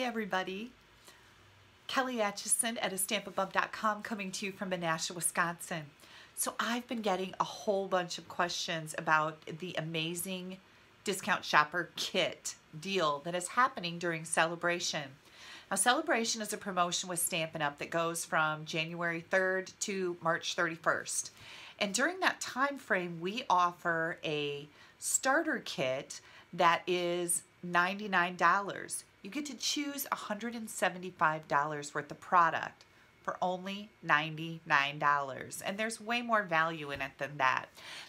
everybody. Kelly Acheson at astampabove.com coming to you from Menasha, Wisconsin. So I've been getting a whole bunch of questions about the amazing discount shopper kit deal that is happening during Celebration. Now, Celebration is a promotion with Stampin' Up! That goes from January 3rd to March 31st. And during that time frame, we offer a starter kit that is $99. You get to choose $175 worth of product for only $99. And there's way more value in it than that.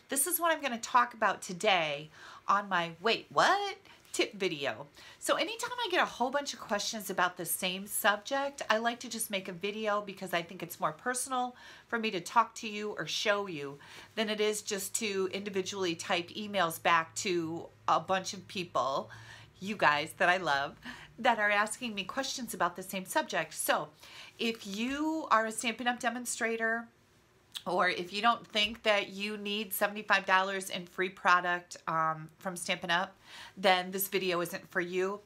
This is what I'm going to talk about today on my Wait, What? Tip video. So anytime I get a whole bunch of questions about the same subject, I like to just make a video because I think it's more personal for me to talk to you or show you than it is just to individually type emails back to a bunch of people, you guys that I love, that are asking me questions about the same subject. So if you are a Stampin' Up! Demonstrator, or if you don't think that you need $75 in free product from Stampin' Up!, then this video isn't for you.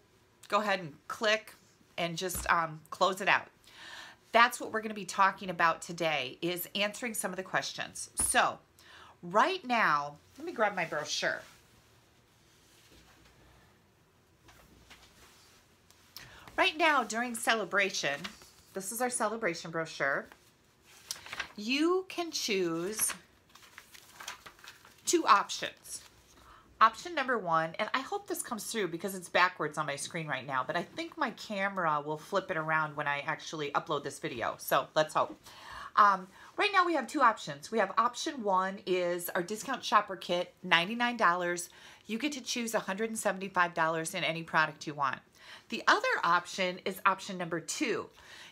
Go ahead and click and just close it out. That's what we're going to be talking about today, is answering some of the questions. So right now, let me grab my brochure. Right now, during Celebration, this is our Celebration brochure, you can choose two options. Option number one, and I hope this comes through because it's backwards on my screen right now, but I think my camera will flip it around when I actually upload this video, so let's hope. Right now we have two options. We have option one is our discount shopper kit, $99. You get to choose $175 in any product you want. The other option is option number two.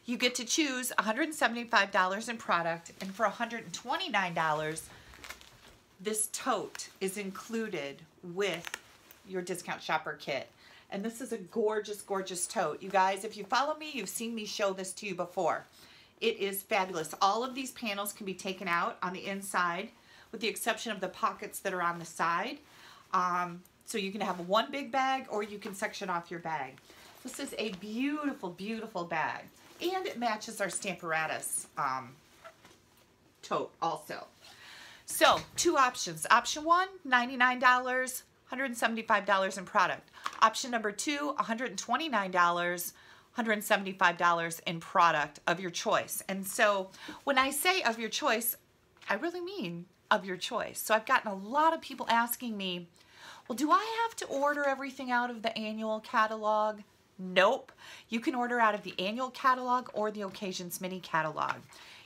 You get to choose $175 in product, and for $129, this tote is included with your discount shopper kit. And this is a gorgeous, gorgeous tote. You guys, if you follow me, you've seen me show this to you before. It is fabulous. All of these panels can be taken out on the inside, with the exception of the pockets that are on the side. So you can have one big bag, or you can section off your bag. This is a beautiful, beautiful bag. And it matches our Stamparatus tote also. So, two options. Option one, $99, $175 in product. Option number two, $129, $175 in product of your choice. And so, when I say of your choice, I really mean of your choice. So, I've gotten a lot of people asking me, well, do I have to order everything out of the annual catalog? Nope. You can order out of the annual catalog or the Occasions mini catalog.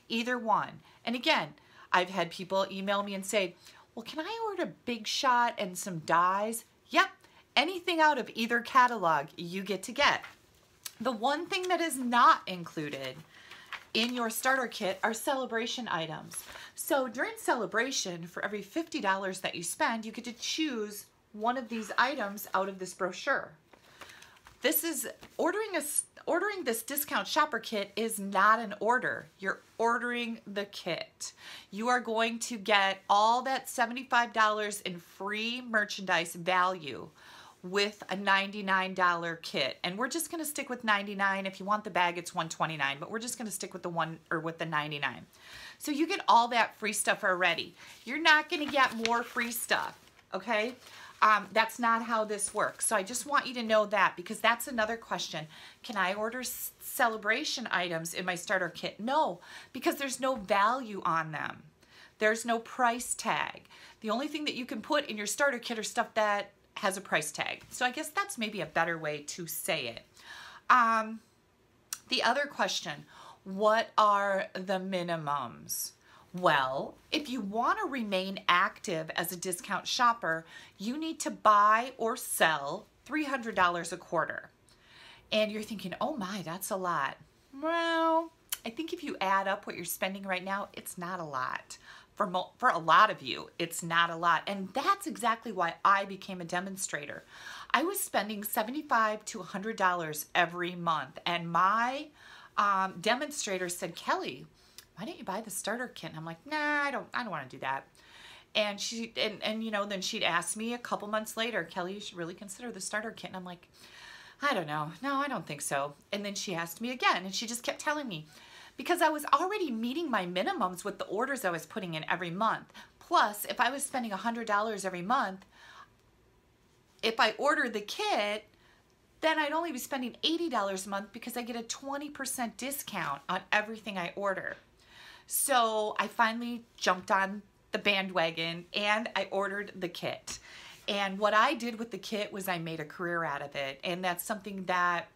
Either one. And again, I've had people email me and say, well, can I order Big Shot and some dies? Yep. Anything out of either catalog you get to get. The one thing that is not included in your starter kit are Celebration items. So during Celebration, for every $50 that you spend, you get to choose one of these items out of this brochure. This is ordering this discount shopper kit is not an order. You're ordering the kit. You are going to get all that $75 in free merchandise value with a $99 kit. And we're just going to stick with $99. If you want the bag, it's $129, but we're just going to stick with the $99. So you get all that free stuff already. You're not going to get more free stuff, okay? That's not how this works. So I just want you to know that, because that's another question. Can I order Celebration items in my starter kit? No, because there's no value on them. There's no price tag. The only thing that you can put in your starter kit are stuff that has a price tag. So I guess that's maybe a better way to say it. The other question, what are the minimums? Well, if you want to remain active as a discount shopper, you need to buy or sell $300 a quarter. And you're thinking, oh my, that's a lot. Well, I think if you add up what you're spending right now, it's not a lot. For a lot of you, it's not a lot. And that's exactly why I became a demonstrator. I was spending $75 to $100 every month. And my demonstrator said, Kelly, why don't you buy the starter kit? And I'm like, nah, I don't want to do that. And you know, then she'd ask me a couple months later, Kelly, you should really consider the starter kit. And I'm like, I don't know. No, I don't think so. And then she asked me again, and she just kept telling me, because I was already meeting my minimums with the orders I was putting in every month. Plus, if I was spending $100 every month, if I ordered the kit, then I'd only be spending $80 a month because I get a 20% discount on everything I order. So I finally jumped on the bandwagon and I ordered the kit. And what I did with the kit was I made a career out of it. And that's something that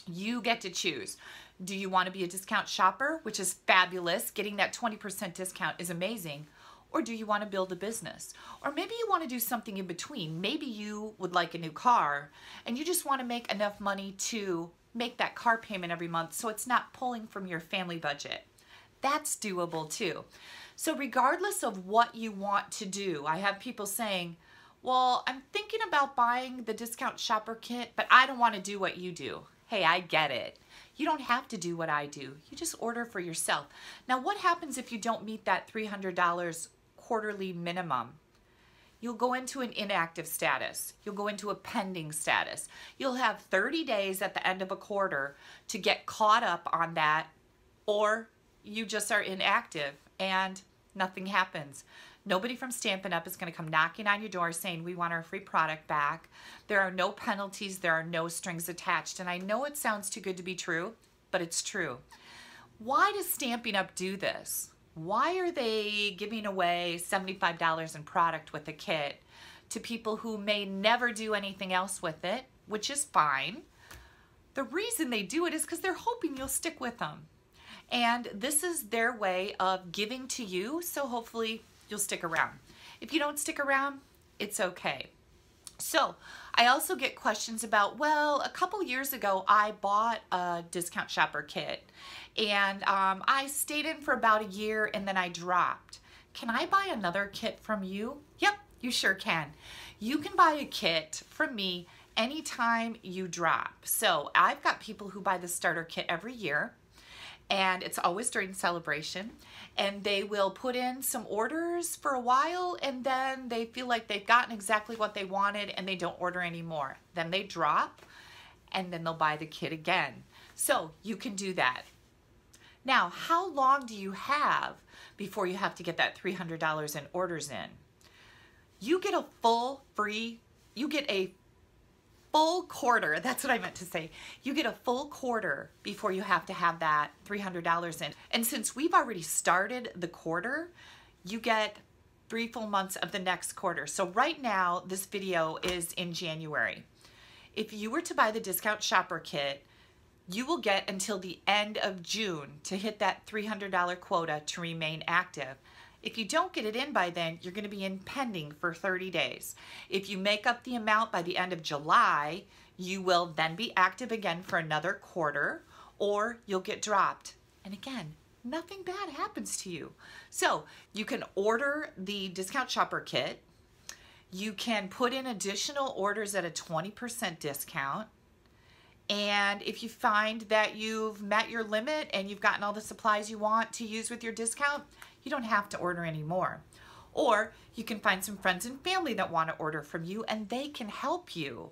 you get to choose. Do you want to be a discount shopper, which is fabulous? Getting that 20% discount is amazing. Or do you want to build a business? Or maybe you want to do something in between. Maybe you would like a new car and you just want to make enough money to make that car payment every month so it's not pulling from your family budget. That's doable too. So regardless of what you want to do, I have people saying, well, I'm thinking about buying the discount shopper kit, but I don't want to do what you do. Hey, I get it. You don't have to do what I do. You just order for yourself. Now, what happens if you don't meet that $300 quarterly minimum? You'll go into an inactive status. You'll go into a pending status. You'll have 30 days at the end of a quarter to get caught up on that, or you just are inactive and nothing happens. Nobody from Stampin' Up! Is going to come knocking on your door saying we want our free product back. There are no penalties. There are no strings attached. And I know it sounds too good to be true, but it's true. Why does Stampin' Up! Do this? Why are they giving away $75 in product with a kit to people who may never do anything else with it, which is fine? The reason they do it is because they're hoping you'll stick with them. And this is their way of giving to you, so hopefully you'll stick around. If you don't stick around, it's okay. So I also get questions about, well, a couple years ago, I bought a discount shopper kit and I stayed in for about a year and then I dropped. Can I buy another kit from you? Yep, you sure can. You can buy a kit from me anytime you drop. So I've got people who buy the starter kit every year, and it's always during celebration, and they will put in some orders for a while and then they feel like they've gotten exactly what they wanted and they don't order anymore. Then they drop and then they'll buy the kit again. So you can do that. Now, how long do you have before you have to get that $300 in orders in? You get a full quarter, that's what I meant to say. You get a full quarter before you have to have that $300 in. And since we've already started the quarter, you get 3 full months of the next quarter. So right now, this video is in January. If you were to buy the discount shopper kit, you will get until the end of June to hit that $300 quota to remain active. If you don't get it in by then, you're going to be in pending for 30 days. If you make up the amount by the end of July, you will then be active again for another quarter, or you'll get dropped. And again, nothing bad happens to you. So you can order the discount shopper kit. You can put in additional orders at a 20% discount. And if you find that you've met your limit and you've gotten all the supplies you want to use with your discount, you don't have to order anymore. Or you can find some friends and family that want to order from you and they can help you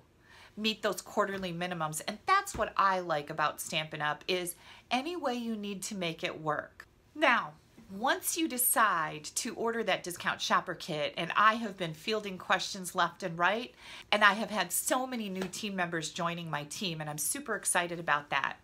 meet those quarterly minimums. And that's what I like about Stampin' Up! Is any way you need to make it work. Now, once you decide to order that discount shopper kit, and I have been fielding questions left and right, and I have had so many new team members joining my team, and I'm super excited about that.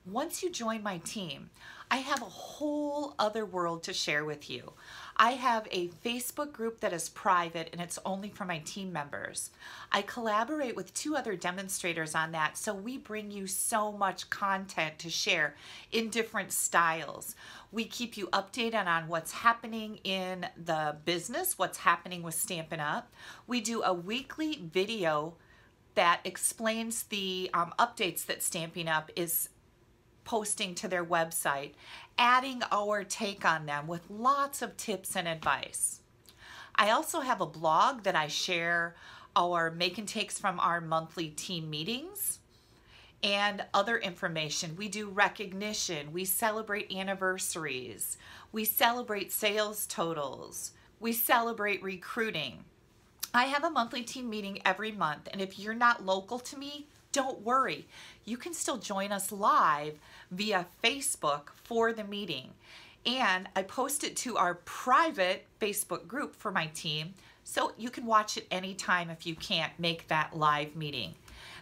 Once you join my team, I have a whole other world to share with you. I have a Facebook group that is private and it's only for my team members. I collaborate with 2 other demonstrators on that, so we bring you so much content to share in different styles. We keep you updated on what's happening in the business, what's happening with Stampin' Up! We do a weekly video that explains the updates that Stampin' Up! Is posting to their website, adding our take on them with lots of tips and advice. I also have a blog that I share our make and takes from our monthly team meetings and other information. We do recognition, we celebrate anniversaries, we celebrate sales totals, we celebrate recruiting. I have a monthly team meeting every month, and if you're not local to me, don't worry. You can still join us live via Facebook for the meeting. And I post it to our private Facebook group for my team, so you can watch it anytime if you can't make that live meeting.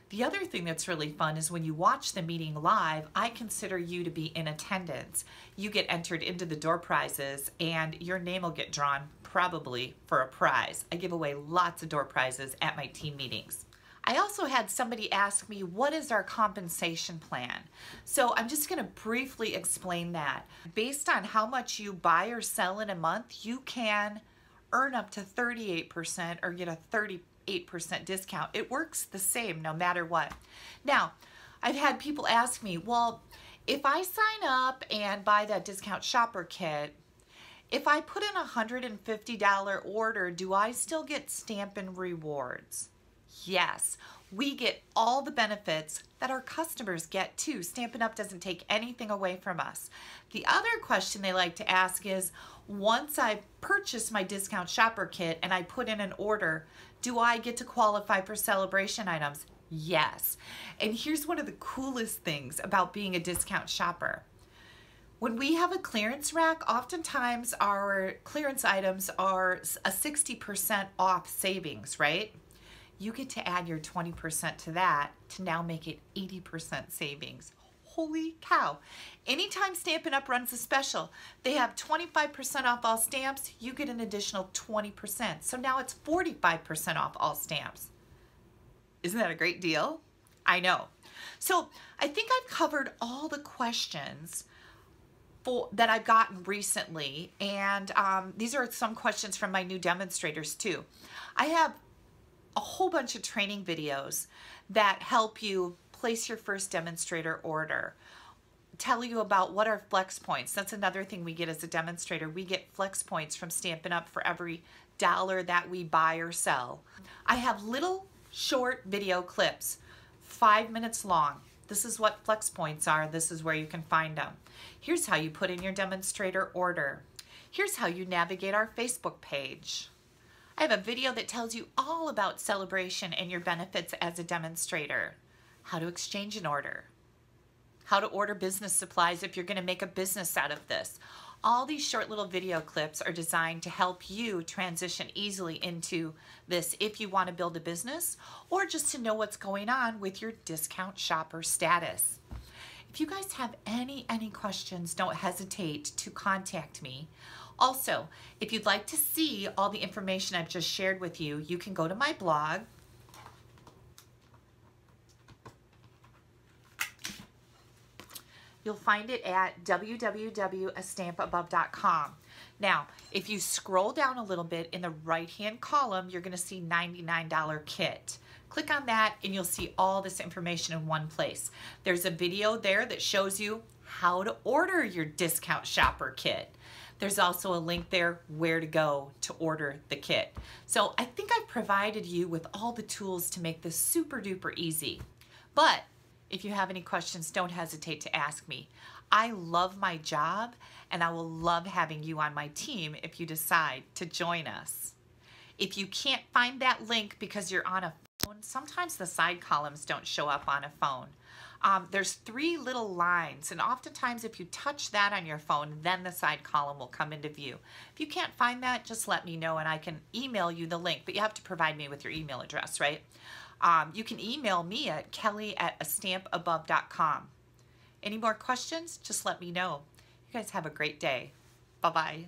The other thing that's really fun is when you watch the meeting live, I consider you to be in attendance. You get entered into the door prizes and your name will get drawn probably for a prize. I give away lots of door prizes at my team meetings. I also had somebody ask me, what is our compensation plan? So I'm just going to briefly explain that. Based on how much you buy or sell in a month, you can earn up to 38% or get a 38% discount. It works the same no matter what. Now, I've had people ask me, well, if I sign up and buy that discount shopper kit, if I put in a $150 order, do I still get Stampin' Rewards? Yes, we get all the benefits that our customers get too. Stampin' Up! Doesn't take anything away from us. The other question they like to ask is, once I purchase my discount shopper kit and I put in an order, do I get to qualify for celebration items? Yes. And here's one of the coolest things about being a discount shopper. When we have a clearance rack, oftentimes our clearance items are a 60% off savings, right? You get to add your 20% to that to now make it 80% savings. Holy cow. Anytime Stampin' Up! Runs a special, they have 25% off all stamps, you get an additional 20%. So now it's 45% off all stamps. Isn't that a great deal? I know. So I think I've covered all the questions that I've gotten recently, and these are some questions from my new demonstrators too. I have a whole bunch of training videos that help you place your first demonstrator order, tell you about what are flex points. That's another thing we get as a demonstrator. We get flex points from Stampin' Up! For every dollar that we buy or sell. I have little short video clips, 5 minutes long. This is what flex points are. This is where you can find them. Here's how you put in your demonstrator order. Here's how you navigate our Facebook page. I have a video that tells you all about celebration and your benefits as a demonstrator. How to exchange an order. How to order business supplies if you're going to make a business out of this. All these short little video clips are designed to help you transition easily into this if you want to build a business or just to know what's going on with your discount shopper status. If you guys have any questions, don't hesitate to contact me. Also, if you'd like to see all the information I've just shared with you, you can go to my blog. You'll find it at www.astampabove.com. Now, if you scroll down a little bit in the right-hand column, you're going to see $99 kit. Click on that and you'll see all this information in one place. There's a video there that shows you how to order your discount shopper kit. There's also a link there where to go to order the kit. So I think I've provided you with all the tools to make this super duper easy. But if you have any questions, don't hesitate to ask me. I love my job and I will love having you on my team if you decide to join us. If you can't find that link because you're on a phone, sometimes the side columns don't show up on a phone. There's 3 little lines, and oftentimes if you touch that on your phone, then the side column will come into view. If you can't find that, just let me know and I can email you the link, but you have to provide me with your email address, right? You can email me at kelly@astampabove.com. Any more questions? Just let me know. You guys have a great day. Bye-bye.